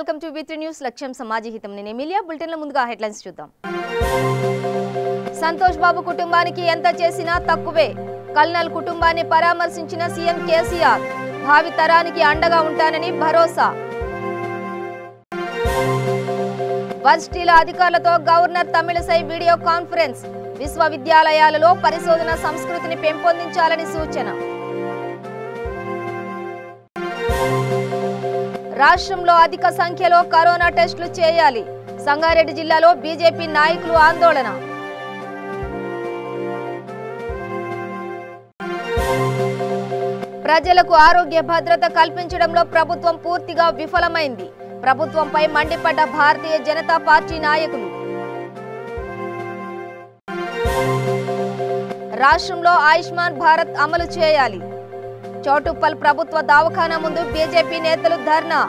Welcome to V3 news లక్ష్యం సమాజహితం. నేను Emilia. బులెటిన్ల ముందుగా హెడ్లైన్స్ చూద్దాం. సంతోష్ బాబు కుటుంబానికి ఎంత చేసినా తక్కువే. కల్నల్ కుటుంబాన్ని పరామర్శించిన సీఎం కేసీఆర్. భావి తరానికి అండగా ఉంటానని భరోసా. వర్సిటీల అధికారులతో గవర్నర్ తమిళసై వీడియో కాన్ఫరెన్స్. విశ్వవిద్యాలయాలలో పరిశోధన సంస్కృతిని పెంపొందించాలని సూచన. రాష్ట్రంలో అధిక సంఖ్యలో కరోనా టెస్టులు చేయాలి. సంగారెడ్డి జిల్లాలో బీజేపీ నాయకులు ఆందోళన. ప్రజలకు ఆరోగ్య భద్రత కల్పించడంలో ప్రభుత్వం పూర్తిగా విఫలమైంది. ప్రభుత్వంపై మండిపడ్డ భారతీయ జనతా పార్టీ నాయకులు. రాష్ట్రంలో ఆయుష్మాన్ భారత్ అమలు చేయాలి. చౌటుప్పల్ ప్రభుత్వ దవాఖానా ముందు బీజేపీ నేతలు ధర్నా.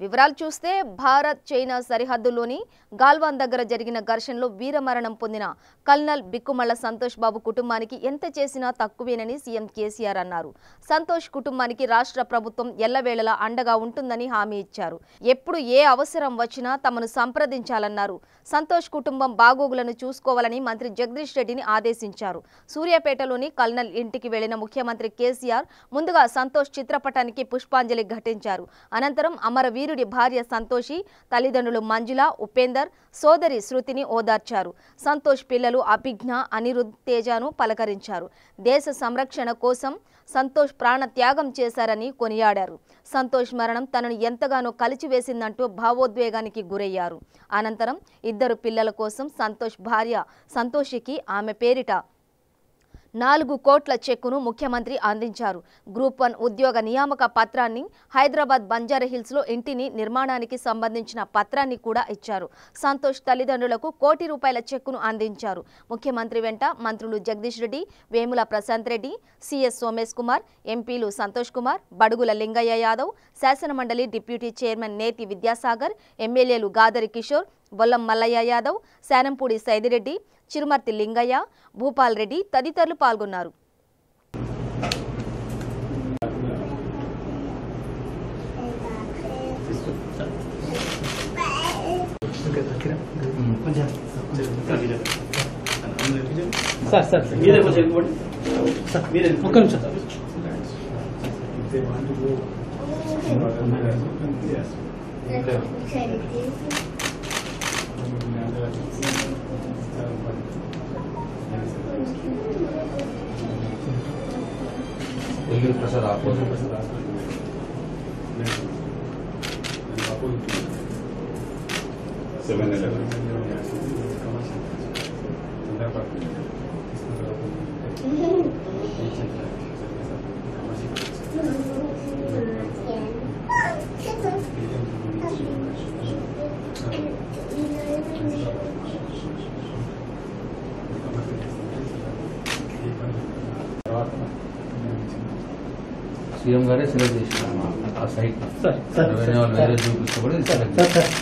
వివరాలు చూస్తే భారత్ చైనా సరిహద్దులోని గాల్వాన్ దగ్గర జరిగిన ఘర్షణలో వీరమరణం పొందిన కల్నల్ బిక్కుమళ్ల సంతోష్ బాబు కుటుంబానికి ఎంత చేసినా తక్కువేనని సీఎం కేసీఆర్ అన్నారు. సంతోష్ కుటుంబానికి రాష్ట్ర ప్రభుత్వం ఎల్లవేళలా అండగా ఉంటుందని హామీ ఇచ్చారు. ఎప్పుడు ఏ అవసరం వచ్చినా తమను సంప్రదించాలన్నారు. సంతోష్ కుటుంబం బాగోగులను చూసుకోవాలని మంత్రి జగదీష్ రెడ్డిని ఆదేశించారు. సూర్యాపేటలోని కల్నల్ ఇంటికి వెళ్లిన ముఖ్యమంత్రి కేసీఆర్ ముందుగా సంతోష్ చిత్రపటానికి పుష్పాంజలి ఘటించారు. అనంతరం అమరవీరుడి భార్య సంతోషి, తల్లిదండ్రులు మంజుల, ఉపేందర్, సోదరి శృతిని ఓదార్చారు. సంతోష్ పిల్లలు అభిజ్ఞ, అనిరుద్, తేజను పలకరించారు. దేశ సంరక్షణ కోసం సంతోష్ ప్రాణ త్యాగం చేశారని కొనియాడారు. సంతోష్ మరణం తనను ఎంతగానో కలిచివేసిందంటూ భావోద్వేగానికి గురయ్యారు. అనంతరం ఇద్దరు పిల్లల కోసం సంతోష్ భార్య సంతోషికి ఆమె పేరిట 4 కోట్ల చెక్కును ముఖ్యమంత్రి అందించారు. గ్రూప్ 1 ఉద్యోగ నియామక పత్రాన్ని, హైదరాబాద్ బంజారాహిల్స్ లో ఇంటిని నిర్మాణానికి సంబంధించిన పత్రాన్ని కూడా ఇచ్చారు. సంతోష్ తల్లిదండ్రులకు ₹1 కోటి చెక్కును అందించారు. ముఖ్యమంత్రి వెంట మంత్రులు జగదీష్ రెడ్డి, వేముల ప్రశాంత్ రెడ్డి, సిఎస్ సోమేష్ కుమార్, ఎంపీలు సంతోష్ కుమార్, బడుగుల లింగయ్య యాదవ్, శాసనమండలి డిప్యూటీ చైర్మన్ నేతి విద్యాసాగర్, ఎమ్మెల్యేలు గాదరి కిషోర్, బొల్లం మల్లయ్య యాదవ్, శానంపూడి సైదిరెడ్డి, చిరుమర్తి లింగయ్య, భూపాల్ రెడ్డి తదితరులు పాల్గొన్నారు. प्रसाद आपको సీఎం గారే సెలెక్ట్ చేసినారు ఆ సైట్. వేరే వాళ్ళు వేరే చూపిస్తే కూడా సెలెక్ట్ చేస్తారు.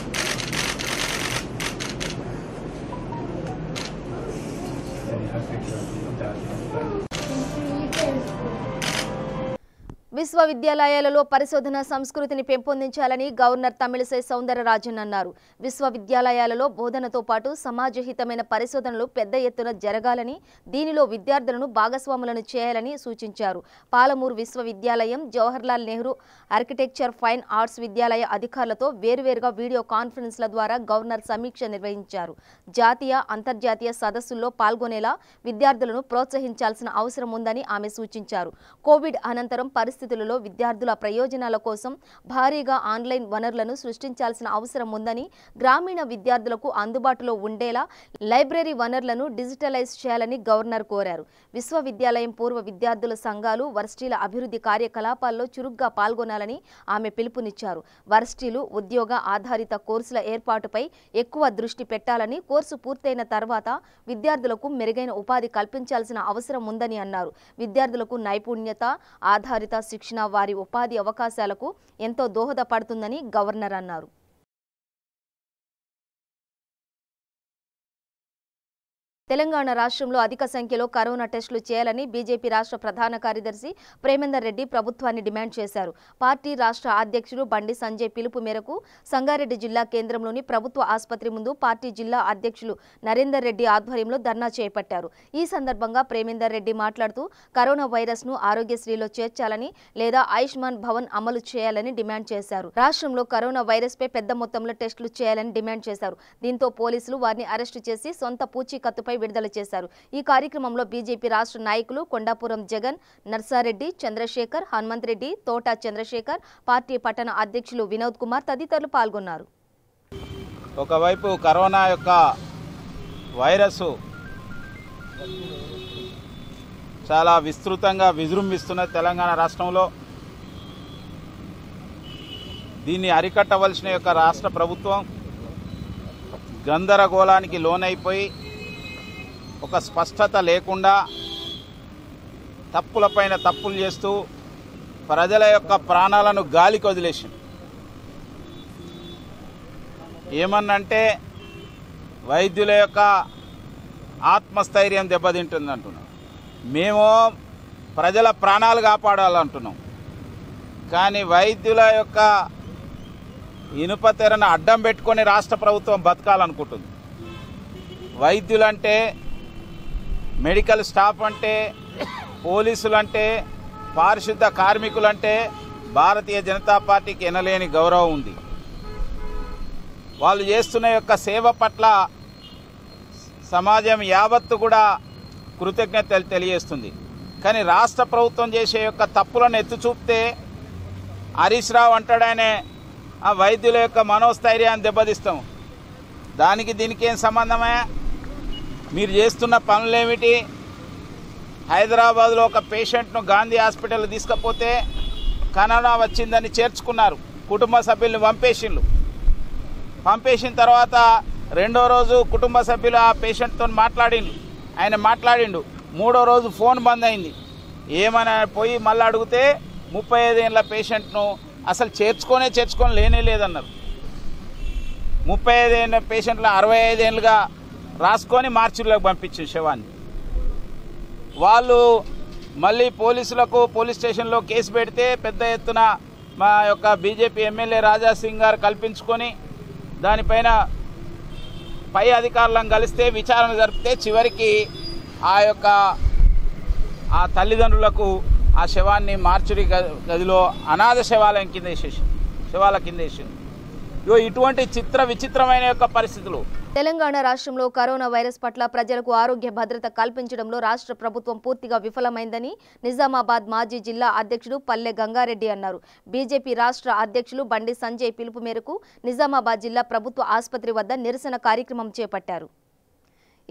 విశ్వవిద్యాలయాలలో పరిశోధన సంస్కృతిని పెంపొందించాలని గవర్నర్ తమిళసై సౌందరరాజన్ అన్నారు. విశ్వవిద్యాలయాలలో బోధనతో పాటు సమాజహితమైన పరిశోధనలు పెద్ద ఎత్తున జరగాలని, దీనిలో విద్యార్థులను భాగస్వాములను చేయాలని సూచించారు. పాలమూరు విశ్వవిద్యాలయం, Jawaharlal Nehru architecture fine arts విద్యాలయ అధికారులతో వేర్వేరుగా వీడియో కాన్ఫరెన్స్ల ద్వారా గవర్నర్ సమీక్ష నిర్వహించారు. జాతీయ, అంతర్జాతీయ సదస్సుల్లో పాల్గొనేలా విద్యార్థులను ప్రోత్సహించాల్సిన అవసరం ఉందని ఆమె సూచించారు. కోవిడ్ అనంతరం పరిస్థితులలో విద్యార్థుల ప్రయోజనాల కోసం భారీగా ఆన్లైన్ వనరులను సృష్టించాల్సిన అవసరం ఉందని, గ్రామీణ విద్యార్థులకు అందుబాటులో ఉండేలా లైబ్రరీ వనరులను డిజిటలైజ్ చేయాలని గవర్నర్ కోరారు. విశ్వవిద్యాలయం పూర్వ విద్యార్థుల సంఘాలు వర్సిటీల అభివృద్ధి కార్యకలాపాల్లో చురుగ్గా పాల్గొనాలని ఆమె పిలుపునిచ్చారు. వర్సిటీలు ఉద్యోగ ఆధారిత కోర్సుల ఏర్పాటుపై ఎక్కువ దృష్టి పెట్టాలని, కోర్సు పూర్తయిన తర్వాత విద్యార్థులకు మెరుగైన ఉపాధి కల్పించాల్సిన అవసరం ఉందని అన్నారు. విద్యార్థులకు నైపుణ్యత ఆధారిత శిక్షణ వారి ఉపాధి అవకాశాలకు ఎంతో దోహదపడుతుందని గవర్నర్ అన్నారు. తెలంగాణ రాష్ట్రంలో అధిక సంఖ్యలో కరోనా టెస్టులు చేయాలని బీజేపీ రాష్ట్ర ప్రధాన కార్యదర్శి ప్రేమేందర్ రెడ్డి ప్రభుత్వాన్ని డిమాండ్ చేశారు. పార్టీ రాష్ట్ర అధ్యక్షుడు బండి సంజయ్ పిలుపు మేరకు సంగారెడ్డి జిల్లా కేంద్రంలోని ప్రభుత్వ ఆసుపత్రి ముందు పార్టీ జిల్లా అధ్యక్షులు నరేందర్ రెడ్డి ఆధ్వర్యంలో ధర్నా చేపట్టారు. ఈ సందర్భంగా ప్రేమేందర్ రెడ్డి మాట్లాడుతూ కరోనా వైరస్ ను ఆరోగ్యశ్రీలో చేర్చాలని లేదా ఆయుష్మాన్ భవన్ అమలు చేయాలని డిమాండ్ చేశారు. రాష్ట్రంలో కరోనా వైరస్ పై పెద్ద మొత్తంలో టెస్టులు చేయాలని డిమాండ్ చేశారు. దీంతో పోలీసులు వారిని అరెస్టు చేసి సొంత పూచీకత్తుపై విడుదల చేశారు. ఈ కార్యక్రమంలో బీజేపీ రాష్ట్ర నాయకులు కొండాపురం జగన్, నర్సారెడ్డి, చంద్రశేఖర్, హనుమంత్ రెడ్డి, తోట చంద్రశేఖర్, పార్టీ పట్టణ అధ్యక్షులు వినోద్ కుమార్ తదితరులు పాల్గొన్నారు. ఒకవైపు కరోనా యొక్క వైరస్ చాలా విస్తృతంగా విజృంభిస్తున్న తెలంగాణ రాష్ట్రంలో దీన్ని అరికట్టవలసిన యొక్క రాష్ట్ర ప్రభుత్వం గందరగోళానికి లోనైపోయి ఒక స్పష్టత లేకుండా తప్పులపైన తప్పులు చేస్తూ ప్రజల యొక్క ప్రాణాలను గాలికి వదిలేసింది. ఏమన్నంటే వైద్యుల యొక్క ఆత్మస్థైర్యం దెబ్బతింటుంది అంటున్నాం. మేము ప్రజల ప్రాణాలు కాపాడాలంటున్నాం. కానీ వైద్యుల యొక్క ఇనుప తెరను అడ్డం పెట్టుకొని రాష్ట్ర ప్రభుత్వం బతకాలనుకుంటుంది. వైద్యులంటే, మెడికల్ స్టాఫ్ అంటే, పోలీసులంటే, పారిశుద్ధ కార్మికులంటే భారతీయ జనతా పార్టీకి ఎనలేని గౌరవం ఉంది. వాళ్ళు చేస్తున్న యొక్క సేవ పట్ల సమాజం యావత్తు కూడా కృతజ్ఞతలు తెలియజేస్తుంది. కానీ రాష్ట్ర ప్రభుత్వం చేసే యొక్క తప్పులను ఎత్తి చూపితే హరీష్ రావు అంటాడనే ఆ వైద్యుల యొక్క మనోస్థైర్యాన్ని దెబ్బతీస్తాం. దానికి దీనికి ఏం సంబంధమే? మీరు చేస్తున్న పనులేమిటి? హైదరాబాద్లో ఒక పేషెంట్ను గాంధీ హాస్పిటల్ తీసుకపోతే కరోనా వచ్చిందని చేర్చుకున్నారు. కుటుంబ సభ్యుల్ని పంపేసిన తర్వాత రెండో రోజు కుటుంబ సభ్యులు ఆ పేషెంట్తో ఆయన మాట్లాడిండు. మూడో రోజు ఫోన్ బంద్ అయింది. ఏమని పోయి మళ్ళీ అడిగితే 35 ఏళ్ళ పేషెంట్ను అసలు చేర్చుకొని లేనే లేదన్నారు. 35 ఏళ్ళ పేషెంట్లు 65 ఏళ్ళుగా రాసుకొని మార్చిలోకి పంపించిన శవాన్ని. వాళ్ళు మళ్ళీ పోలీస్ స్టేషన్లో కేసు పెడితే పెద్ద ఎత్తున మా యొక్క బీజేపీ ఎమ్మెల్యే రాజాసింగ్ గారు కల్పించుకొని దానిపైన పై అధికారులను కలిస్తే విచారణ జరిపితే చివరికి ఆ తల్లిదండ్రులకు ఆ శవాన్ని మార్చురీ గదిలో అనాథ శవాల కింద వేసేసింది. ఇటువంటి విచిత్రమైన యొక్క పరిస్థితులు. తెలంగాణ రాష్ట్రంలో కరోనా వైరస్ పట్ల ప్రజలకు ఆరోగ్య భద్రత కల్పించడంలో రాష్ట్ర ప్రభుత్వం పూర్తిగా విఫలమైందని నిజామాబాద్ మాజీ జిల్లా అధ్యక్షుడు పల్లె గంగారెడ్డి అన్నారు. బీజేపీ రాష్ట్ర అధ్యక్షులు బండి సంజయ్ పిలుపు మేరకు నిజామాబాద్ జిల్లా ప్రభుత్వ ఆసుపత్రి వద్ద నిరసన కార్యక్రమం చేపట్టారు.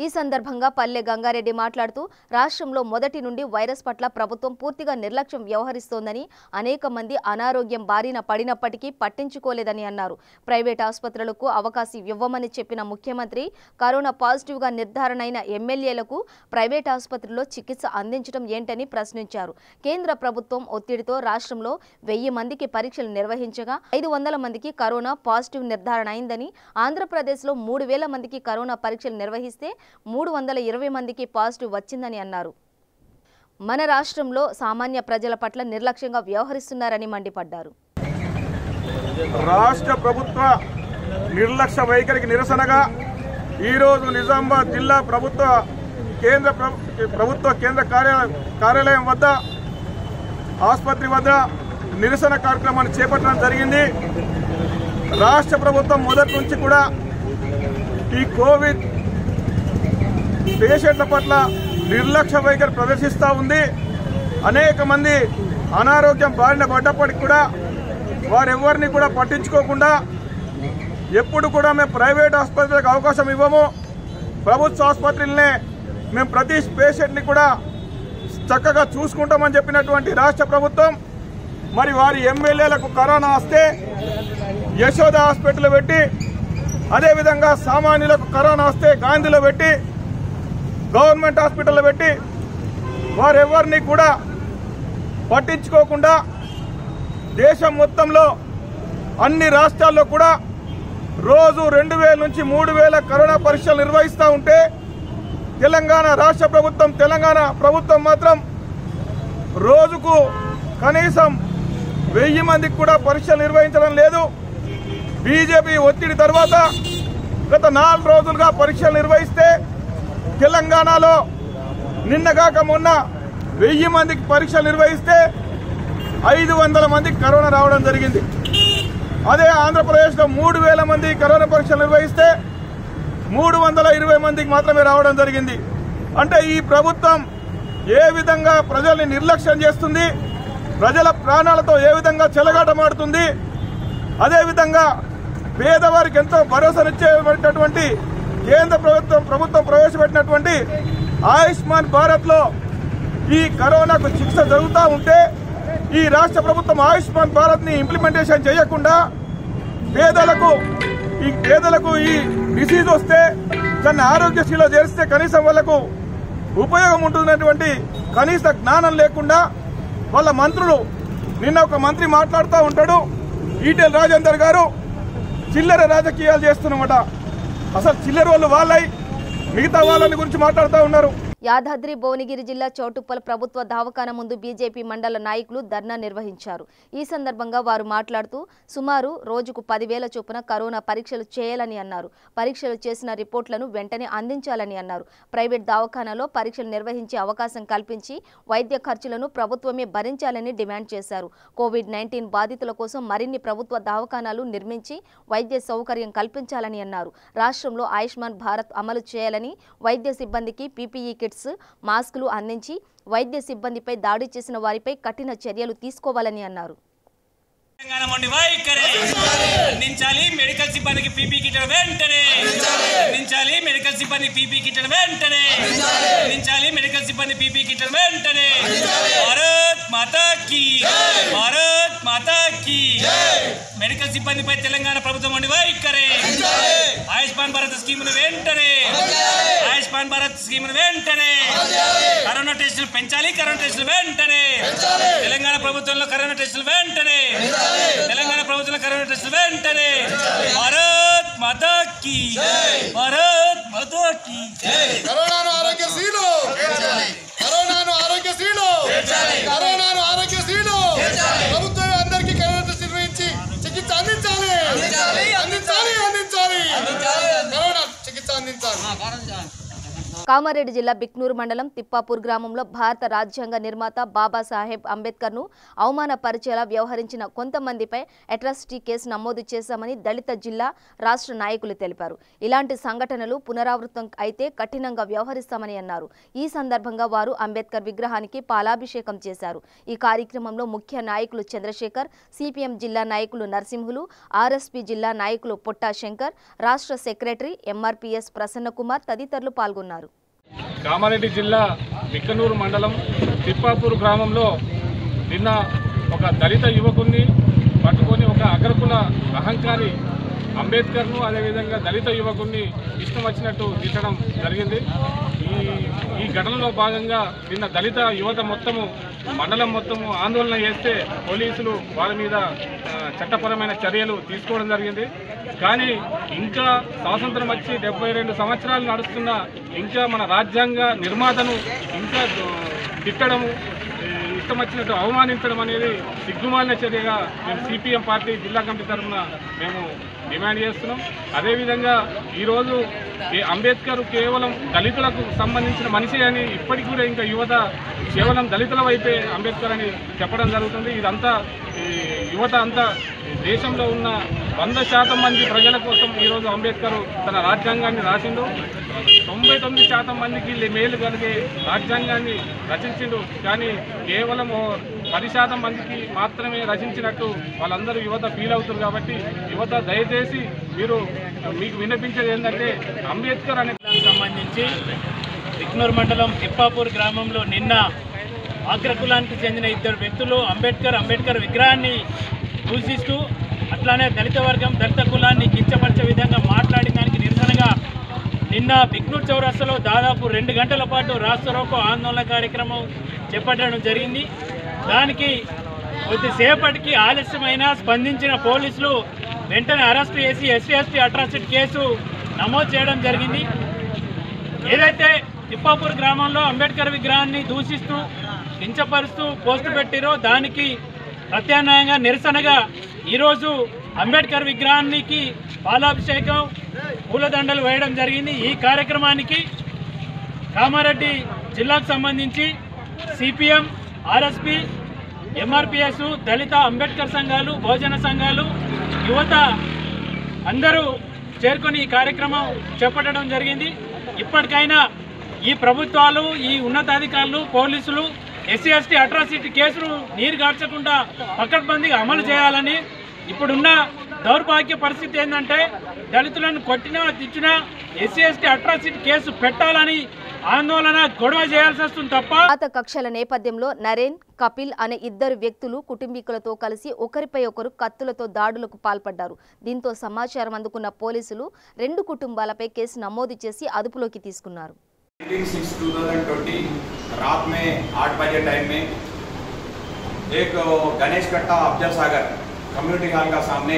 ఈ సందర్భంగా పల్లె గంగారెడ్డి మాట్లాడుతూ రాష్ట్రంలో మొదటి నుండి వైరస్ పట్ల ప్రభుత్వం పూర్తిగా నిర్లక్ష్యం వ్యవహరిస్తోందని, అనేక మంది అనారోగ్యం బారిన పడినప్పటికీ పట్టించుకోలేదని అన్నారు. ప్రైవేట్ ఆసుపత్రులకు అవకాశం ఇవ్వమని చెప్పిన ముఖ్యమంత్రి కరోనా పాజిటివ్గా నిర్ధారణైన ఎమ్మెల్యేలకు ప్రైవేట్ ఆసుపత్రుల్లో చికిత్స అందించడం ఏంటని ప్రశ్నించారు. కేంద్ర ప్రభుత్వం ఒత్తిడితో రాష్ట్రంలో 1000 మందికి పరీక్షలు నిర్వహించగా 500 మందికి కరోనా పాజిటివ్ నిర్ధారణ అయిందని, ఆంధ్రప్రదేశ్లో 3000 మందికి కరోనా పరీక్షలు నిర్వహిస్తే 320 మందికి పాజిటివ్ వచ్చిందని అన్నారు. మన రాష్ట్రంలో సామాన్య ప్రజల పట్ల నిర్లక్ష్యంగా వ్యవహరిస్తున్నారని మండిపడ్డారు. రాష్ట్ర ప్రభుత్వ నిర్లక్ష్య వైఖరికి నిరసనగా ఈరోజు నిజామాబాద్ జిల్లా ప్రభుత్వ కేంద్ర కార్యాలయం వద్ద ఆసుపత్రి వద్ద నిరసన కార్యక్రమాన్ని చేపట్టడం జరిగింది. రాష్ట్ర ప్రభుత్వం మొదటి నుంచి కూడా ఈ కోవిడ్ పేషెంట్ల పట్ల నిర్లక్ష్య వైఖరి ప్రదర్శిస్తూ ఉంది. అనేక మంది అనారోగ్యం బారిన పడ్డప్పటికి కూడా వారెవరిని కూడా పట్టించుకోకుండా ఎప్పుడు కూడా మేము ప్రైవేట్ ఆసుపత్రులకు అవకాశం ఇవ్వము, ప్రభుత్వ ఆసుపత్రులనే మేము ప్రతి పేషెంట్ని కూడా చక్కగా చూసుకుంటామని చెప్పినటువంటి రాష్ట్ర ప్రభుత్వం మరి వారి ఎమ్మెల్యేలకు కరోనా వస్తే యశోద హాస్పిటల్ పెట్టి, అదేవిధంగా సామాన్యులకు కరోనా వస్తే గాంధీలో పెట్టి, గవర్నమెంట్ హాస్పిటల్లో పెట్టి వారెవరిని కూడా పట్టించుకోకుండా దేశం మొత్తంలో అన్ని రాష్ట్రాల్లో కూడా రోజు 2000 నుంచి 3000 కరోనా పరీక్షలు నిర్వహిస్తూ ఉంటే తెలంగాణ రాష్ట్ర ప్రభుత్వం తెలంగాణ ప్రభుత్వం మాత్రం రోజుకు కనీసం 1000 మందికి కూడా పరీక్షలు నిర్వహించడం లేదు. బీజేపీ ఒత్తిడి తర్వాత గత 4 రోజులుగా పరీక్షలు నిర్వహిస్తే తెలంగాణలో నిన్నగాక మొన్న 1000 మందికి పరీక్షలు నిర్వహిస్తే 500 మందికి కరోనా రావడం జరిగింది. అదే ఆంధ్రప్రదేశ్లో 3000 మంది కరోనా పరీక్షలు నిర్వహిస్తే 320 మందికి మాత్రమే రావడం జరిగింది. అంటే ఈ ప్రభుత్వం ఏ విధంగా ప్రజల్ని నిర్లక్ష్యం చేస్తుంది, ప్రజల ప్రాణాలతో ఏ విధంగా చెలగాటమాడుతుంది, అదేవిధంగా పేదవారికి ఎంతో భరోసానిచ్చేటటువంటి కేంద్ర ప్రభుత్వం ప్రవేశపెట్టినటువంటి ఆయుష్మాన్ భారత్లో ఈ కరోనాకు చికిత్స జరుగుతూ ఉంటే ఈ రాష్ట్ర ప్రభుత్వం ఆయుష్మాన్ భారత్ని ఇంప్లిమెంటేషన్ చేయకుండా పేదలకు ఈ డిసీజ్ వస్తే దాన్ని ఆరోగ్యశ్రీలో చేరిస్తే కనీసం వాళ్లకు ఉపయోగం ఉంటున్నటువంటి కనీస జ్ఞానం లేకుండా వాళ్ళ మంత్రులు, నిన్న ఒక మంత్రి మాట్లాడుతూ ఉంటాడు, ఈటెల రాజేందర్ గారు చిల్లర రాజకీయాలు చేస్తున్నమాట. అసలు చిల్లర వాళ్ళు వాళ్ళై మిగతా వాళ్ళని గురించి మాట్లాడుతూ ఉన్నారు. యాదాద్రి భువనగిరి జిల్లా చౌటుప్పల్ ప్రభుత్వ దవాఖాన ముందు బీజేపీ మండల నాయకులు ధర్నా నిర్వహించారు. ఈ సందర్భంగా వారు మాట్లాడుతూ సుమారు రోజుకు 10,000 చొప్పున కరోనా పరీక్షలు చేయాలని అన్నారు. పరీక్షలు చేసిన రిపోర్టులను వెంటనే అందించాలని అన్నారు. ప్రైవేట్ దవాఖానాలో పరీక్షలు నిర్వహించే అవకాశం కల్పించి వైద్య ఖర్చులను ప్రభుత్వమే భరించాలని డిమాండ్ చేశారు. కోవిడ్-19 బాధితుల కోసం మరిన్ని ప్రభుత్వ దవాఖానాలు నిర్మించి వైద్య సౌకర్యం కల్పించాలని అన్నారు. రాష్ట్రంలో ఆయుష్మాన్ భారత్ అమలు చేయాలని, వైద్య సిబ్బందికి పీపీఈ కిట్స్, మాస్కులు అందించి వైద్య సిబ్బందిపై దాడి చేసిన వారిపై కఠిన చర్యలు తీసుకోవాలని అన్నారు. అందించాలి మెడికల్ సిబ్బందికి పీపీ కిట్ వెంటనే, అందించాలి మెడికల్ సిబ్బంది పీపీ కిట్ వెంటనే, అందించాలి మెడికల్ సిబ్బంది పీపీ కిట్ వెంటనే. భారత్ మాతా కీ, భారత్ మాతా కీ. మెడికల్ సిబ్బందిపై తెలంగాణ ప్రభుత్వం ఉండి వైఖరి. ఆయుష్మాన్ భారత్ స్కీమ్ వెంటనే, ఆయుష్మాన్ భారత్ స్కీమ్ వెంటనే. కరోనా టెస్టులు పెంచాలి, కరోనా టెస్టులు వెంటనే. తెలంగాణ ప్రభుత్వంలో కరోనా టెస్టులు వెంటనే, తెలంగాణ ప్రభుత్వంలో కరోనా టెస్టులు వెంటనే. భారత్ మాతా కీ, భారత్ మాతా కీ. కరోనాను ఆరోగ్యశ్రీలో, కరోనాను ఆరోగ్యశ్రీలో, కరోనాను ఆరోగ్యశ్రీలో ప్రభుత్వం అందరికీ కరోనా టెస్ట్ నిర్వహించి చికిత్స అందించాలి, అందించాలి, అందించాలి, కరోనా చికిత్స అందించాలి. కామారెడ్డి జిల్లా బిక్నూరు మండలం తిప్పాపూర్ గ్రామంలో భారత రాజ్యాంగ నిర్మాత బాబాసాహెబ్ అంబేద్కర్ను అవమానపరిచేలా వ్యవహరించిన కొంతమందిపై అట్రాసిటీ కేసు నమోదు చేశామని దళిత జిల్లా రాష్ట్ర నాయకులు తెలిపారు. ఇలాంటి సంఘటనలు పునరావృతం అయితే కఠినంగా వ్యవహరిస్తామని అన్నారు. ఈ సందర్భంగా వారు అంబేద్కర్ విగ్రహానికి పాలాభిషేకం చేశారు. ఈ కార్యక్రమంలో ముఖ్య నాయకులు చంద్రశేఖర్, సిపిఎం జిల్లా నాయకులు నరసింహులు, ఆర్ఎస్పీ జిల్లా నాయకులు పొట్టా శంకర్, రాష్ట్ర సెక్రటరీ ఎంఆర్పీఎస్ ప్రసన్నకుమార్ తదితరులు పాల్గొన్నారు. కామారెడ్డి జిల్లా బిక్కనూరు మండలం తిప్పాపూర్ గ్రామంలో నిన్న ఒక దళిత యువకుడిని పట్టుకొని ఒక అగ్రకుల అహంకారి అంబేద్కర్ను అదేవిధంగా దళిత యువకుడిని ఇష్టం వచ్చినట్టు తిట్టడం జరిగింది. ఈ ఘటనలో భాగంగా నిన్న దళిత యువత మొత్తము మండలం మొత్తము ఆందోళన చేస్తే పోలీసులు వారి మీద చట్టపరమైన చర్యలు తీసుకోవడం జరిగింది. కానీ ఇంకా స్వాతంత్రం వచ్చి 72 సంవత్సరాలు నడుస్తున్న ఇంకా మన రాజ్యాంగ నిర్మాతను ఇంకా తిట్టడము, ఇష్టం వచ్చినట్టు అవమానించడం అనేది సిగ్గుమాలిన చర్యగా మేము సిపిఎం పార్టీ జిల్లా కమిటీ తరఫున మేము డిమాండ్ చేస్తున్నాం. అదేవిధంగా ఈరోజు అంబేద్కర్ కేవలం దళితులకు సంబంధించిన మనిషి అని ఇప్పటికి కూడా ఇంకా యువత కేవలం దళితుల వైపే అంబేద్కర్ అని చెప్పడం జరుగుతుంది. ఇదంతా యువత అంతా దేశంలో ఉన్న 100% మంది ప్రజల కోసం ఈరోజు అంబేద్కర్ తన రాజ్యాంగాన్ని రాసిండు. 99% మందికి మేలు కలిగే రాజ్యాంగాన్ని రచించిండు. కానీ కేవలం 10% మందికి మాత్రమే రచించినట్టు వాళ్ళందరూ యువత ఫీల్ అవుతారు. కాబట్టి యువత దయచేసి మీకు వినిపించేది ఏంటంటే అంబేద్కర్ అనే సంబంధించి బిక్నూరు మండలం తిప్పాపూర్ గ్రామంలో నిన్న అగ్రకులానికి చెందిన 2 వ్యక్తులు అంబేద్కర్ విగ్రహాన్ని దూషిస్తూ అట్లానే దళిత కులాన్ని కించపరిచే విధంగా మాట్లాడిన దానికి నిరసనగా నిన్న బిక్నూరు చౌరస్తాలో దాదాపు 2 గంటల పాటు రాస్తారోకో ఆందోళన కార్యక్రమం చేపట్టడం జరిగింది. దానికి కొద్దిసేపటికి ఆలస్యమైన స్పందించిన పోలీసులు వెంటనే అరెస్టు చేసి ఎస్సీ ఎస్టీ అట్రాసిటీ కేసు నమోదు చేయడం జరిగింది. ఏదైతే తిప్పాపూర్ గ్రామంలో అంబేద్కర్ విగ్రహాన్ని దూషిస్తూ కించపరుస్తూ పోస్టు పెట్టిరో దానికి ప్రత్యామ్నాయంగా నిరసనగా ఈరోజు అంబేద్కర్ విగ్రహానికి పాలాభిషేకం పూలదండలు వేయడం జరిగింది. ఈ కార్యక్రమానికి కామారెడ్డి జిల్లాకు సంబంధించి సిపిఎం, ఆర్ఎస్పి, ఎంఆర్పిఎస్, దళిత అంబేద్కర్ సంఘాలు, బహుజన సంఘాలు, యువత అందరూ చేరుకొని ఈ కార్యక్రమం చేపట్టడం జరిగింది. ఇప్పటికైనా ఈ ప్రభుత్వాలు, ఈ ఉన్నతాధికారులు, పోలీసులు ఎస్సీ ఎస్టీ అట్రాసిటీ కేసును నీరు గార్చకుండా పకడ్బందీగా అమలు చేయాలని, ఇప్పుడున్న దౌర్భాగ్య పరిస్థితి ఏంటంటే దళితులను కొట్టినా తిట్టినా ఎస్సీ ఎస్టీ అట్రాసిటీ కేసు పెట్టాలని ఆందోళన గొడవ చేయాల్సి వస్తుంది తప్ప. పాత కక్షల నేపథ్యంలో నరేన్, కపిల్ అనే ఇద్దరు వ్యక్తులు కుటుంబీకులతో కలిసి ఒకరిపై ఒకరు కత్తులతో దాడులకు పాల్పడ్డారు. దీంతో సమాచారం అందుకున్న పోలీసులు 2 కుటుంబాలపై కేసు నమోదు చేసి అదుపులోకి తీసుకున్నారు. 19/6/2020 रात में 8 बजे टाइम में एक गणेश कट्टा अफजल सागर कम्युनिटी हॉल का सामने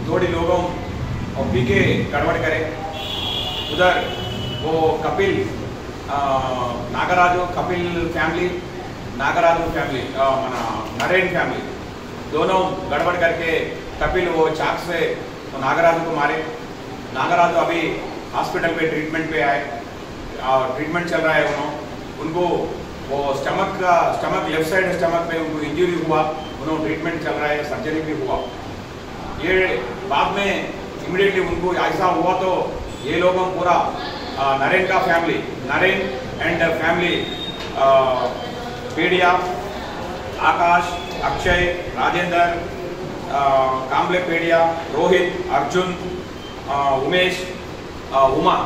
थोड़ी लोगों और पी के गड़बड़ करे। उधर वो Kapil Nagaraju Kapil family, Nagaraju family, Naren family दोनों गड़बड़ करके कपिल वो चाक से तो नागराजू को मारे। नागराजू अभी हॉस्पिटल पे ट्रीटमेंट पे आए, ट्रीटमेंट चल रहा है उनको वो स्टमक लेफ्ट साइड स्टमक में उनको इंजरी हुआ, उन्होंने ट्रीटमेंट चल रहा है, सर्जरी भी हुआ। ये बाद में इमीडिएटली उनको ऐसा हुआ तो ये लोगों पूरा नरेन का फैमिली, नरेन एंड फैमिली पेडिया, आकाश, अक्षय, राजेंद्र, कांबले पेडिया, रोहित, अर्जुन, उमेश, उमा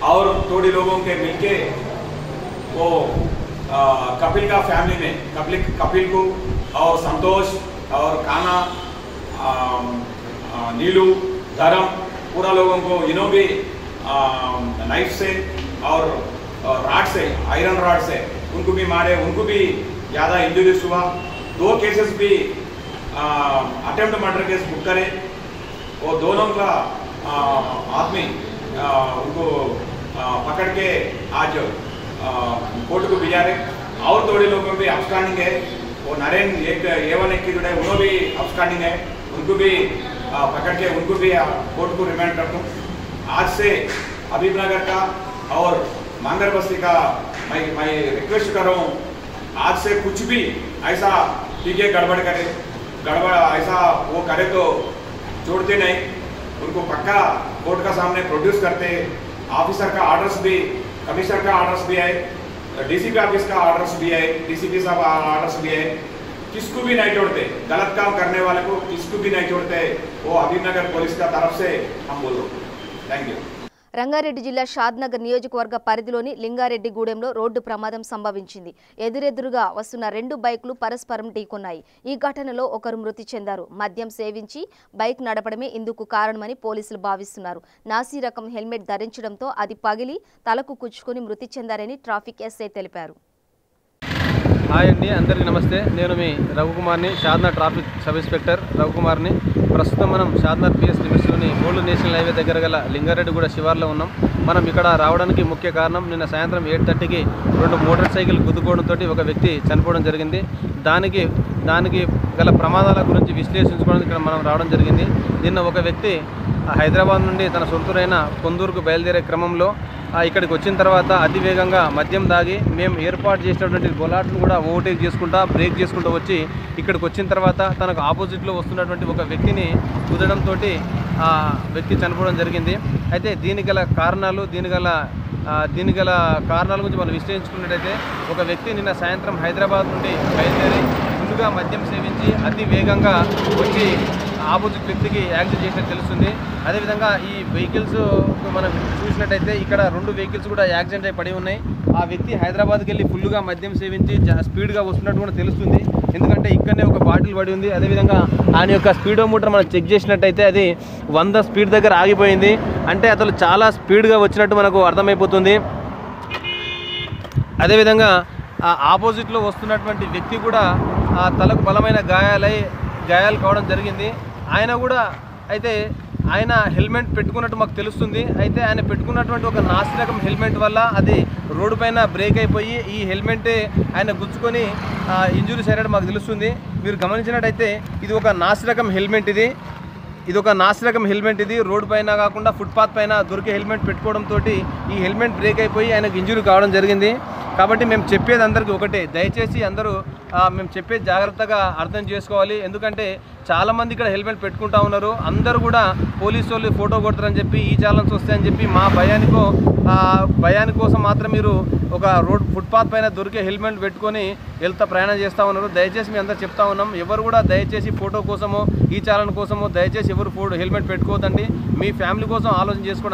और थोड़ी लोगों के मिलके वो कपिल का फैमिली में कपिल को और संतोष और काना, नीलू, धर्म पूरा लोगों को इन्हों भी नाइफ से और राड से, आयरन राड से उनको भी मारे, उनको भी ज़्यादा इंजरीज हुआ। 2 केसेस भी अटेम्प्ट मर्डर केस बुक करे। वो दोनों का आदमी उनको पकड़ के आज कोर्ट को भिजा रहे। और थोड़े लोगों भी अपस्टैंडिंग है। वो नरेन एक A1 एक्यूज है, उन्होंने भी अपस्टैंडिंग है, उनको भी पकड़ के उनको भी कोर्ट को रिमांड करता हूँ। आज से हबीब नगर का और मांगर बस्ती का मैं रिक्वेस्ट कर रहा हूँ, आज से कुछ भी ऐसा ठीक है गड़बड़ करे, गड़बड़ ऐसा वो करे तो छोड़ते नहीं, उनको पक्का कोर्ट का सामने प्रोड्यूस करते। ऑफिसर का ऑर्डर्स भी, कमिश्नर का ऑर्डर्स भी है, डीसीपी ऑफिस का ऑर्डर्स भी है, डीसीपी साहब ऑर्डर्स भी है, किसको भी नहीं छोड़ते, गलत काम करने वाले को किसको भी नहीं छोड़ते। वो हबीब नगर पुलिस का तरफ से हम बोल रहे हैं। Thank you. రంగారెడ్డి జిల్లా షాద్నగర్ నియోజకవర్గ పరిధిలోని లింగారెడ్డిగూడెంలో రోడ్డు ప్రమాదం సంభవించింది. ఎదురెదురుగా వస్తున్న 2 బైకులు పరస్పరం ఢీకొన్నాయి. ఈ ఘటనలో ఒకరు మృతి చెందారు. మద్యం సేవించి బైక్ నడపడమే ఇందుకు కారణమని పోలీసులు భావిస్తున్నారు. నాసీ రకం హెల్మెట్ ధరించడంతో అది పగిలి తలకు కుచ్చుకొని మృతి చెందారని ట్రాఫిక్ ఎస్ఐ తెలిపారు. హాయ్ అండి, అందరికీ నమస్తే. నేను మీ రఘుకుమార్ని, షాద్నగర్ ట్రాఫిక్ సబ్ ఇన్స్పెక్టర్ రఘుకుమార్ని. ప్రస్తుతం మనం షాద్నగర్ పిఎస్ లిమిట్స్లోని ఓల్డ్ నేషనల్ హైవే దగ్గర గల లింగారెడ్డిగూడ శివార్లో ఉన్నాం. మనం ఇక్కడ రావడానికి ముఖ్య కారణం, నిన్న సాయంత్రం 8:30కి 2 మోటార్ సైకిల్ గుద్దుకోవడంతో ఒక వ్యక్తి చనిపోవడం జరిగింది. దానికి గల ప్రమాదాల గురించి విశ్లేషించుకోవడానికి ఇక్కడ మనం రావడం జరిగింది. నిన్న ఒక వ్యక్తి హైదరాబాద్ నుండి తన సొంతూరైన కొందూరుకు బయలుదేరే క్రమంలో ఇక్కడికి వచ్చిన తర్వాత అతివేగంగా మద్యం దాగి మేము ఏర్పాటు చేసినటువంటి బొలాట్ను కూడా ఓవర్టేక్ చేసుకుంటా బ్రేక్ చేసుకుంటూ వచ్చి ఇక్కడికి వచ్చిన తర్వాత తనకు ఆపోజిట్లో వస్తున్నటువంటి ఒక వ్యక్తిని కుదడంతో ఆ వ్యక్తి చనిపోవడం జరిగింది. అయితే దీనికి గల కారణాల గురించి మనం విశ్లేషించుకున్నట్టయితే, ఒక వ్యక్తి నిన్న సాయంత్రం హైదరాబాద్ నుండి బయలుదేరి ముందుగా మద్యం సేవించి అతి వేగంగా వచ్చి ఆపోజిట్ వ్యక్తికి యాక్సిడెంట్ చేసినట్టు తెలుస్తుంది. అదేవిధంగా ఈ వెహికల్స్ మనం చూసినట్టయితే ఇక్కడ 2 వెహికల్స్ కూడా యాక్సిడెంట్ అయి పడి ఉన్నాయి. ఆ వ్యక్తి హైదరాబాద్కి వెళ్ళి ఫుల్గా మద్యం సేవించి స్పీడ్గా వస్తున్నట్టు కూడా తెలుస్తుంది. ఎందుకంటే ఇక్కడనే ఒక బాటిల్ పడి ఉంది. అదేవిధంగా ఆయన యొక్క స్పీడోమీటర్ మనం చెక్ చేసినట్టయితే అది 100 స్పీడ్ దగ్గర ఆగిపోయింది. అంటే అతను చాలా స్పీడ్గా వచ్చినట్టు మనకు అర్థమైపోతుంది. అదేవిధంగా ఆపోజిట్లో వస్తున్నటువంటి వ్యక్తి కూడా తలకు బలమైన గాయాలు కావడం జరిగింది. ఆయన కూడా అయితే ఆయన హెల్మెట్ పెట్టుకున్నట్టు మాకు తెలుస్తుంది. అయితే ఆయన పెట్టుకున్నటువంటి ఒక నాసిరకం హెల్మెట్ వల్ల అది రోడ్డు పైన బ్రేక్ అయిపోయి ఈ హెల్మెటే ఆయన గుచ్చుకొని ఇంజురీస్ అయినట్టు మాకు తెలుస్తుంది. మీరు గమనించినట్టయితే ఇది ఒక నాసిరకం హెల్మెట్, ఇది రోడ్డు పైన కాకుండా ఫుట్పాత్ పైన దొరికే హెల్మెట్ పెట్టుకోవడంతో ఈ హెల్మెట్ బ్రేక్ అయిపోయి ఆయనకు ఇంజురీ కావడం జరిగింది. కాబట్టి మేము చెప్పేది అందరికీ ఒకటే, దయచేసి అందరూ మేము చెప్పేది జాగ్రత్తగా అర్థం చేసుకోవాలి. ఎందుకంటే చాలామంది ఇక్కడ హెల్మెట్ పెట్టుకుంటా ఉన్నారు. అందరూ కూడా పోలీసు వాళ్ళు ఫోటో కొడతారని చెప్పి ఈ ఛాలెంజ్ వస్తాయని చెప్పి మా భయాని కోసం మాత్రం మీరు ఒక ఫుట్పాత్ పైన దొరికే హెల్మెట్ పెట్టుకొని ప్రయాణం చేస్తూ ఉన్నారు. దయచేసి మేము అందరూ చెప్తా ఉన్నాం, ఎవరు కూడా దయచేసి ఫోటో కోసమో ఈ ఛాలెంజ్ కోసమో దయచేసి ఎవరు హెల్మెట్ పెట్టుకోవద్దండి. మీ ఫ్యామిలీ కోసం ఆలోచన చేసుకోండి.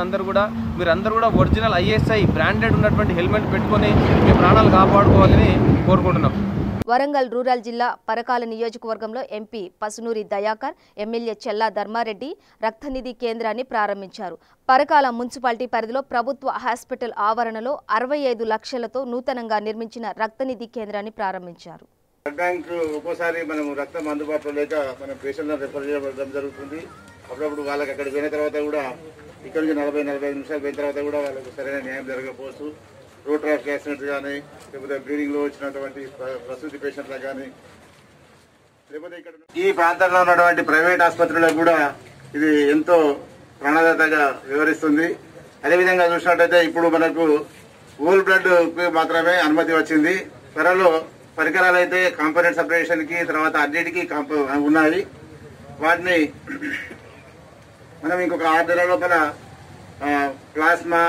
మీరందరూ కూడా ఒరిజినల్ ISI బ్రాండెడ్ ఉన్నటువంటి హెల్మెట్ పెట్టుకొని మీ ప్రాణాలు కాపాడుకోవాలని కోరుకుంటున్నాం. వరంగల్ రూరల్ జిల్లా పరకాల నియోజకవర్గంలో ఎంపీ పసునూరి దయాకర్, ఎమ్మెల్యే చెల్లా ధర్మారెడ్డి రక్తనిధి కేంద్రాన్ని ప్రారంభించారు. పరకాల మున్సిపాలిటీ పరిధిలో ప్రభుత్వ హాస్పిటల్ ఆవరణలో 65 లక్షలతో నూతనంగా నిర్మించిన రక్తనిధి కేంద్రాన్ని ప్రారంభించారు. బ్యాంక్ ఒక్కోసారి మనం రక్తం అందుబాటులో లేక మనం పేషెంట్లను రిఫర్ చేయడం జరుగుతుంది. అప్పుడప్పుడు వాళ్ళకి అక్కడ పోయిన తర్వాత కూడా ఇక్కడ నుంచి 40-45 నిమిషాలు పోయిన తర్వాత కూడా వాళ్ళకు సరైన న్యాయం జరగకపోవచ్చు. రోడ్ ట్రాఫిక్ యాక్సిడెంట్ కానీ, లేకపోతే బ్లీడింగ్లో వచ్చినటువంటి ప్రసూతి పేషెంట్లకు కానీ, లేకపోతే ఇక్కడ ఈ ప్రాంతంలో ఉన్నటువంటి ప్రైవేట్ ఆసుపత్రులకు కూడా ఇది ఎంతో ప్రాణదాతగా వివరిస్తుంది. అదేవిధంగా చూసినట్టయితే ఇప్పుడు మనకు హోల్ బ్లడ్ మాత్రమే అనుమతి వచ్చింది. త్వరలో పరికరాలు అయితే కాంపోనెంట్ సపరేషన్కి తర్వాత అన్నిటికీ ఉన్నాయి. వాటిని మనం ఇంకొక 6 నెలల లోపల plasma,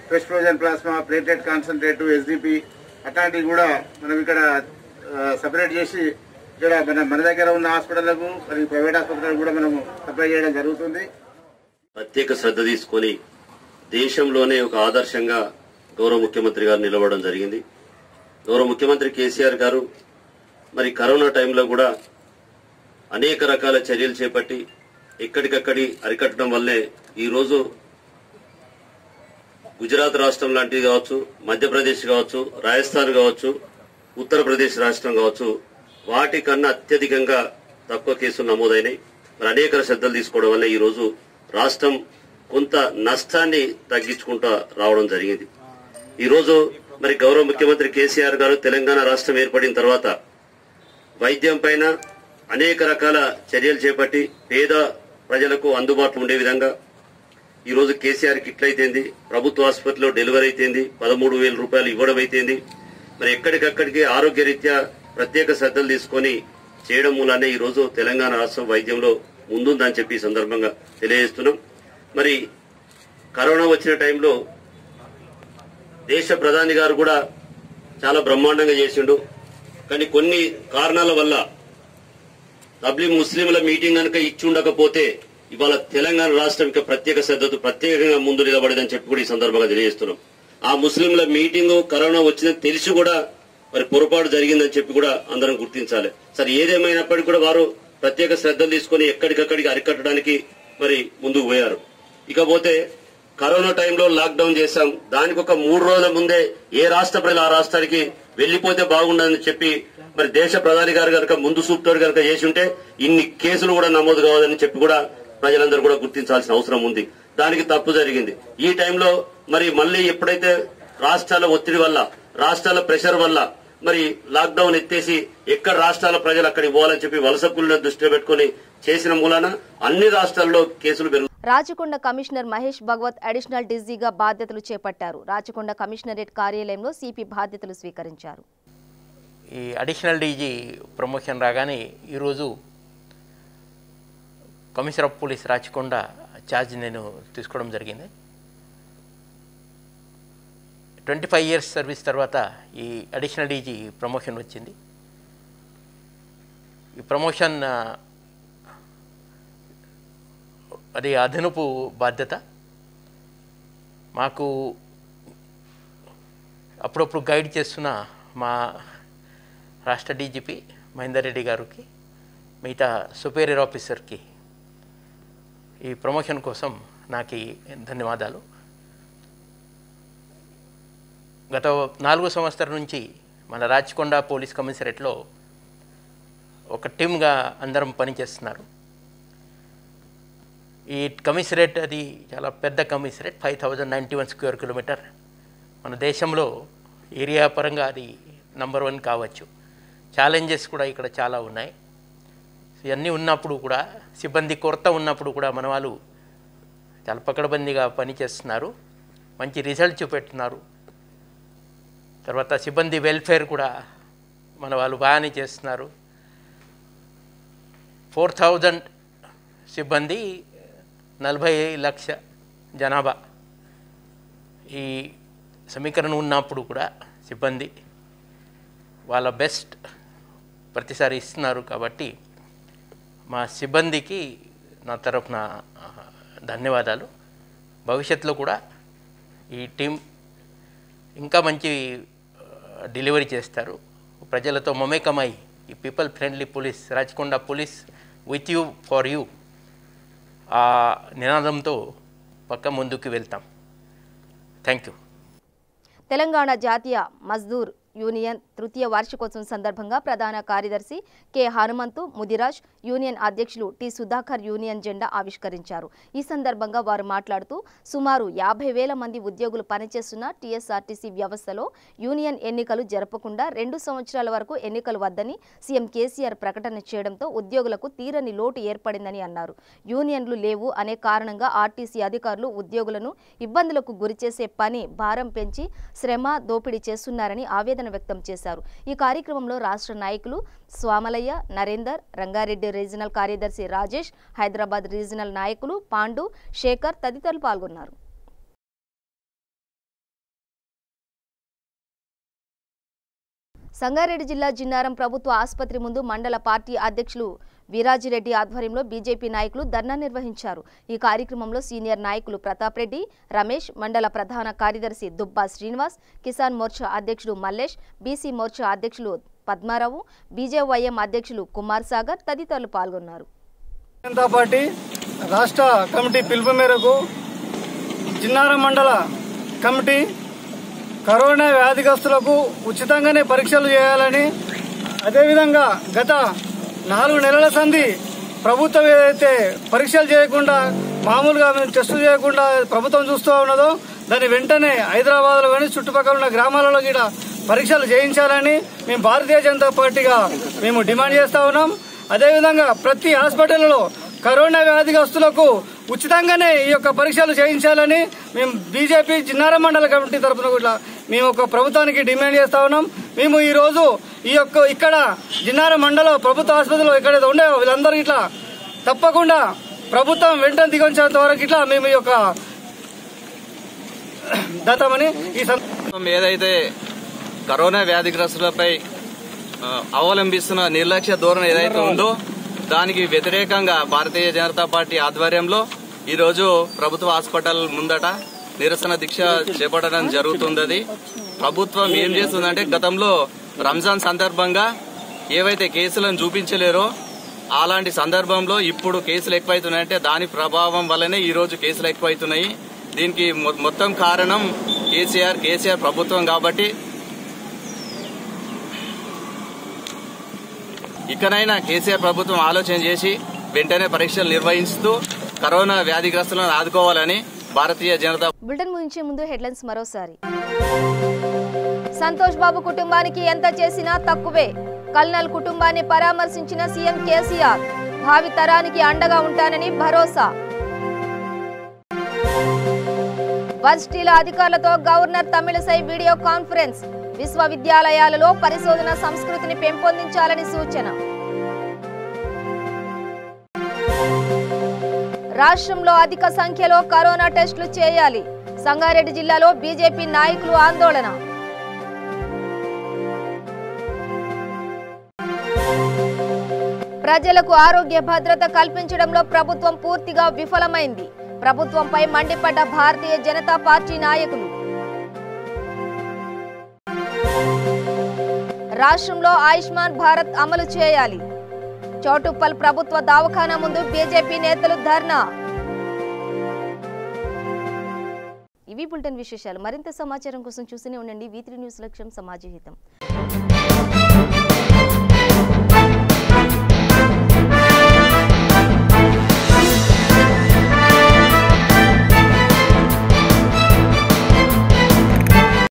fresh frozen plasma, plated concentrate, SDP అట్లాంటివి కూడా మనం ఇక్కడ సపరేట్ చేసి ఇక్కడ మన దగ్గర ఉన్న హాస్పిటళ్లకు మరియు ప్రైవేట్ ఆసుపత్రులకు కూడా మనము సప్లై చేయడం జరుగుతుంది. ప్రత్యేక శ్రద్ధ తీసుకొని దేశంలోనే ఒక ఆదర్శంగా గౌరవ ముఖ్యమంత్రి గారు నిలవడం జరిగింది. గౌరవ ముఖ్యమంత్రి కేసీఆర్ గారు మరి కరోనా టైంలో కూడా అనేక రకాల చర్యలు చేపట్టి ఎక్కడికక్కడి అరికట్టడం వల్లే ఈరోజు గుజరాత్ రాష్ట్రం లాంటివి కావచ్చు, మధ్యప్రదేశ్ కావచ్చు, రాజస్థాన్ కావచ్చు, ఉత్తరప్రదేశ్ రాష్ట్రం కావచ్చు, వాటికన్నా అత్యధికంగా తక్కువ కేసులు నమోదైనాయి. మరి అనేక శ్రద్ధలు తీసుకోవడం వల్ల ఈరోజు రాష్ట్రం కొంత నష్టాన్ని తగ్గించుకుంటూ రావడం జరిగింది. ఈరోజు మరి గౌరవ ముఖ్యమంత్రి కేసీఆర్ గారు తెలంగాణ రాష్ట్రం ఏర్పడిన తర్వాత వైద్యం పైన అనేక రకాల చర్యలు చేపట్టి పేద ప్రజలకు అందుబాటులో ఉండే విధంగా ఈరోజు కేసీఆర్ కిట్లు అయితేంది, ప్రభుత్వ ఆసుపత్రిలో డెలివరీ అయితేంది, 13,000 రూపాయలు ఇవ్వడం అయితేంది, మరి ఎక్కడికక్కడికి ఆరోగ్య రీత్యా ప్రత్యేక శ్రద్ధలు తీసుకొని చేయడం మూలానే ఈరోజు తెలంగాణ రాష్ట్రం వైద్యంలో ముందుందని చెప్పి ఈ సందర్భంగా తెలియజేస్తున్నాం. మరి కరోనా వచ్చిన టైంలో దేశ ప్రధాని గారు కూడా చాలా బ్రహ్మాండంగా చేసిండు. కానీ కొన్ని కారణాల వల్ల తబ్లీగ్ ముస్లింల మీటింగ్ కనుక ఇచ్చి ఉండకపోతే ఇవాళ తెలంగాణ రాష్ట్రం ఇంకా ప్రత్యేక శ్రద్ధతో ప్రత్యేకంగా ముందు నిలబడేదని చెప్పి కూడా ఈ సందర్భంగా తెలియజేస్తున్నాం. ఆ ముస్లింల మీటింగ్ కరోనా వచ్చిందని తెలిసి కూడా మరి పొరపాటు జరిగిందని చెప్పి కూడా అందరం గుర్తించాలి. సరే ఏదేమైనప్పటికీ కూడా వారు ప్రత్యేక శ్రద్ధలు తీసుకుని ఎక్కడికక్కడికి అరికట్టడానికి మరి ముందుకు పోయారు. ఇకపోతే కరోనా టైంలో లాక్డౌన్ చేశాం, దానికి ఒక 3 రోజుల ముందే ఏ రాష్ట్ర ప్రజలు ఆ రాష్ట్రానికి వెళ్లిపోతే బాగుండదని చెప్పి మరి దేశ ప్రధాని గారు కనుక ముందు సూప్తోడు కనుక చేసి ఉంటే ఇన్ని కేసులు కూడా నమోదు కావద్దని చెప్పి కూడా ప్రజలందరూ కూడా గుర్తించాల్సిన అవసరం ఉంది. దానికి తప్పు జరిగింది. ఈ టైంలో మరి మళ్ళీ ఎప్పుడైతే రాష్ట్రాల ఒత్తిడి వల్ల, రాష్ట్రాల ప్రెషర్ వల్ల మరి లాక్డౌన్ ఎత్తేసి ఎక్కడ రాష్ట్రాల ప్రజలు అక్కడికి పోవాలని చెప్పి వలస కూలీలను దృష్టిలో పెట్టుకుని చేసిన మూలాన అన్ని రాష్ట్రాల్లో కేసులు పెరుగుతాయి. రాచకొండ కమిషనర్ మహేష్ భగవత్ అడిషనల్ డీజీగా బాధ్యతలు చేపట్టారు. రాచకొండ కమిషనరేట్ కార్యాలయంలో సిపి బాధ్యతలు స్వీకరించారు. ఈ అడిషనల్ డీజీ ప్రమోషన్ రాగానే ఈరోజు commissioner of police Rachakonda charge నేను తీసుకోవడం జరిగింది. 25 years సర్వీస్ తర్వాత ఈ అడిషనల్ డీజీ ప్రమోషన్ వచ్చింది. ఈ ప్రమోషన్ అది అదనపు బాధ్యత. మాకు అప్పుడప్పుడు గైడ్ చేస్తున్న మా రాష్ట్ర డీజీపీ మహేందర్ రెడ్డి గారికి, మిగతా సుపీరియర్ ఆఫీసర్కి ఈ ప్రమోషన్ కోసం నాకు ధన్యవాదాలు. గత 4 సంవత్సరాల నుంచి మన రాచకొండ పోలీస్ కమిషనరేట్లో ఒక టీమ్గా అందరం పనిచేస్తున్నారు. ఈ కమిషనరేట్ అది చాలా పెద్ద కమిషనరేట్, 5091 స్క్వేర్ కిలోమీటర్. మన దేశంలో ఏరియా పరంగా అది నంబర్ 1 కావచ్చు. ఛాలెంజెస్ కూడా ఇక్కడ చాలా ఉన్నాయి. ఇవన్నీ ఉన్నప్పుడు కూడా, సిబ్బంది కొరత ఉన్నప్పుడు కూడా మన వాళ్ళు చాలా పకడ్బందీగా పనిచేస్తున్నారు, మంచి రిజల్ట్ చూపెడుతున్నారు. తర్వాత సిబ్బంది వెల్ఫేర్ కూడా మన వాళ్ళు బాగానే చేస్తున్నారు. 4000 సిబ్బంది, 40 లక్ష జనాభా. ఈ సమీకరణం ఉన్నప్పుడు కూడా సిబ్బంది వాళ్ళ బెస్ట్ ప్రతిసారి ఇస్తున్నారు. కాబట్టి మా సిబ్బందికి నా తరఫున ధన్యవాదాలు. భవిష్యత్తులో కూడా ఈ టీం ఇంకా మంచి డెలివరీ చేస్తారు. ప్రజలతో మమేకమై ఈ people friendly police, Rachakonda police with you for you ఆ నినాదంతో పక్క ముందుకు వెళ్తాం. Thank you. తెలంగాణ జాతీయ మజ్దూర్ యూనియన్ తృతీయ వార్షికోత్సవం సందర్భంగా ప్రధాన కార్యదర్శి కె హనుమంతు, ముదిరాజ్ యూనియన్ అధ్యక్షులు టి సుధాకర్ యూనియన్ జెండా ఆవిష్కరించారు. ఈ సందర్భంగా వారు మాట్లాడుతూ సుమారు 50,000 మంది ఉద్యోగులు పనిచేస్తున్న టీఎస్ఆర్టీసీ వ్యవస్థలో యూనియన్ ఎన్నికలు జరపకుండా 2 సంవత్సరాల వరకు ఎన్నికలు వద్దని సీఎం కేసీఆర్ ప్రకటన చేయడంతో ఉద్యోగులకు తీరని లోటు ఏర్పడిందని అన్నారు. యూనియన్లు లేవు అనే కారణంగా ఆర్టీసీ అధికారులు ఉద్యోగులను ఇబ్బందులకు గురిచేసే పని భారం పెంచి శ్రమ దోపిడీ చేస్తున్నారని ఆవేదన వ్యక్తం చేశారు. ఈ కార్యక్రమంలో రాష్ట్ర నాయకులు స్వామలయ్య, నరేందర్, రంగారెడ్డి రీజనల్ కార్యదర్శి రాజేష్, హైదరాబాద్ రీజనల్ నాయకులు పాండు, శేఖర్ తదితరులు పాల్గొన్నారు. సంగారెడ్డి జిల్లా జిన్నారం ప్రభుత్వ ఆసుపత్రి ముందు మండల పార్టీ అధ్యక్షులు వీరాజిరెడ్డి ఆధ్వర్యంలో బీజేపీ నాయకులు ధర్నా నిర్వహించారు. ఈ కార్యక్రమంలో సీనియర్ నాయకులు ప్రతాప్ రెడ్డి, రమేష్, మండల ప్రధాన కార్యదర్శి దుబ్బా శ్రీనివాస్, కిసాన్ మోర్చా అధ్యక్షుడు మల్లేష్, బీసీ మోర్చా అధ్యక్షులు పద్మారావు, బీజేవైఎం అధ్యక్షులు కుమార్ సాగర్ తదితరులు పాల్గొన్నారు. జనతా పార్టీ రాష్ట్ర కమిటీ పిలుపు మేరకు జిన్నారం మండల కమిటీ కరోనా వ్యాధిగ్రస్తులకు ఉచితంగానే పరీక్షలు చేయాలని, అదేవిధంగా గత 4 నెలల సంధి ప్రభుత్వం ఏదైతే పరీక్షలు చేయకుండా, మామూలుగా టెస్టులు చేయకుండా ప్రభుత్వం చూస్తూ ఉన్నదో దాన్ని వెంటనే హైదరాబాద్లో కానీ చుట్టుపక్కల ఉన్న గ్రామాలలో కూడా పరీక్షలు చేయించాలని మేము భారతీయ జనతా పార్టీగా మేము డిమాండ్ చేస్తా ఉన్నాం. అదేవిధంగా ప్రతి హాస్పిటల్లో కరోనా వ్యాధిగ్రస్తులకు ఉచితంగానే ఈ యొక్క పరీక్షలు చేయించాలని మేము బీజేపీ జిన్నారం మండల కమిటీ తరఫున కూడా మేము ఒక ప్రభుత్వానికి డిమాండ్ చేస్తా ఉన్నాం. మేము ఈ రోజు ఇక్కడ జిన్నారం మండల ప్రభుత్వ ఆసుపత్రిలో ఎక్కడైతే ఉండేవో వీళ్ళందరూ ఇట్లా తప్పకుండా ప్రభుత్వం వెంటనే దిగొంచేంత వరకు ఇట్లా మేము ఈ యొక్క దత్తమని ఈ ఏదైతే కరోనా వ్యాధిగ్రస్తులపై అవలంబిస్తున్న నిర్లక్ష్య ధోరణి ఏదైతే ఉందో దానికి వ్యతిరేకంగా భారతీయ జనతా పార్టీ ఆధ్వర్యంలో ఈరోజు ప్రభుత్వ హాస్పిటల్ ముందట నిరసన దీక్ష చేపట్టడం జరుగుతుంది. ప్రభుత్వం ఏం చేస్తుందంటే గతంలో రంజాన్ సందర్భంగా ఏవైతే కేసులను చూపించలేరో అలాంటి సందర్భంలో ఇప్పుడు కేసులు ఎక్కువైతున్నాయంటే దాని ప్రభావం వల్లనే ఈ రోజు కేసులు ఎక్కువైతున్నాయి. దీనికి మొత్తం కారణం కేసీఆర్ ప్రభుత్వం కాబట్టి ఇకనైనా కేసీఆర్ ప్రభుత్వం ఆలోచన చేసి వెంటనే పరీక్షలు నిర్వహిస్తూ కరోనా వ్యాధిగ్రస్తులను ఆదుకోవాలని భారతీయ జనతా బులెటిన్ ముగించే ముందు హెడ్లైన్స్ మరోసారి. సంతోష్ బాబు కుటుంబానికి ఎంత చేసినా తక్కువే. కల్నల్ కుటుంబాన్ని పరామర్శించిన సీఎం కేసీఆర్. భావి తరానికి అండగా ఉంటానని భరోసా. వర్సిటీల అధికారులతో గవర్నర్ తమిళసై వీడియో కాన్ఫరెన్స్. విశ్వవిద్యాలయాలలో పరిశోధన సంస్కృతిని పెంపొందించాలని సూచన. రాష్ట్రంలో అధిక సంఖ్యలో కరోనా టెస్టులు చేయాలి. సంగారెడ్డి జిల్లాలో బీజేపీ నాయకులు ఆందోళన. ప్రజలకు ఆరోగ్య భద్రత కల్పించడంలో ప్రభుత్వం పూర్తిగా విఫలమైంది. ప్రభుత్వంపై మండిపడ్డ భారతీయ జనతా పార్టీ నాయకులు. రాష్ట్రంలో ఆయుష్మాన్ భారత్ అమలు చేయాలి. చౌటుప్పల్ ప్రభుత్వ దవాఖానా ముందు బీజేపీ నేతలు ధర్నా. ఇవి బులెటిన్ విశేషాలు. మరింత సమాచారం కోసం చూస్తూనే ఉండండి V3 న్యూస్ లక్ష్యం సమాజహితం.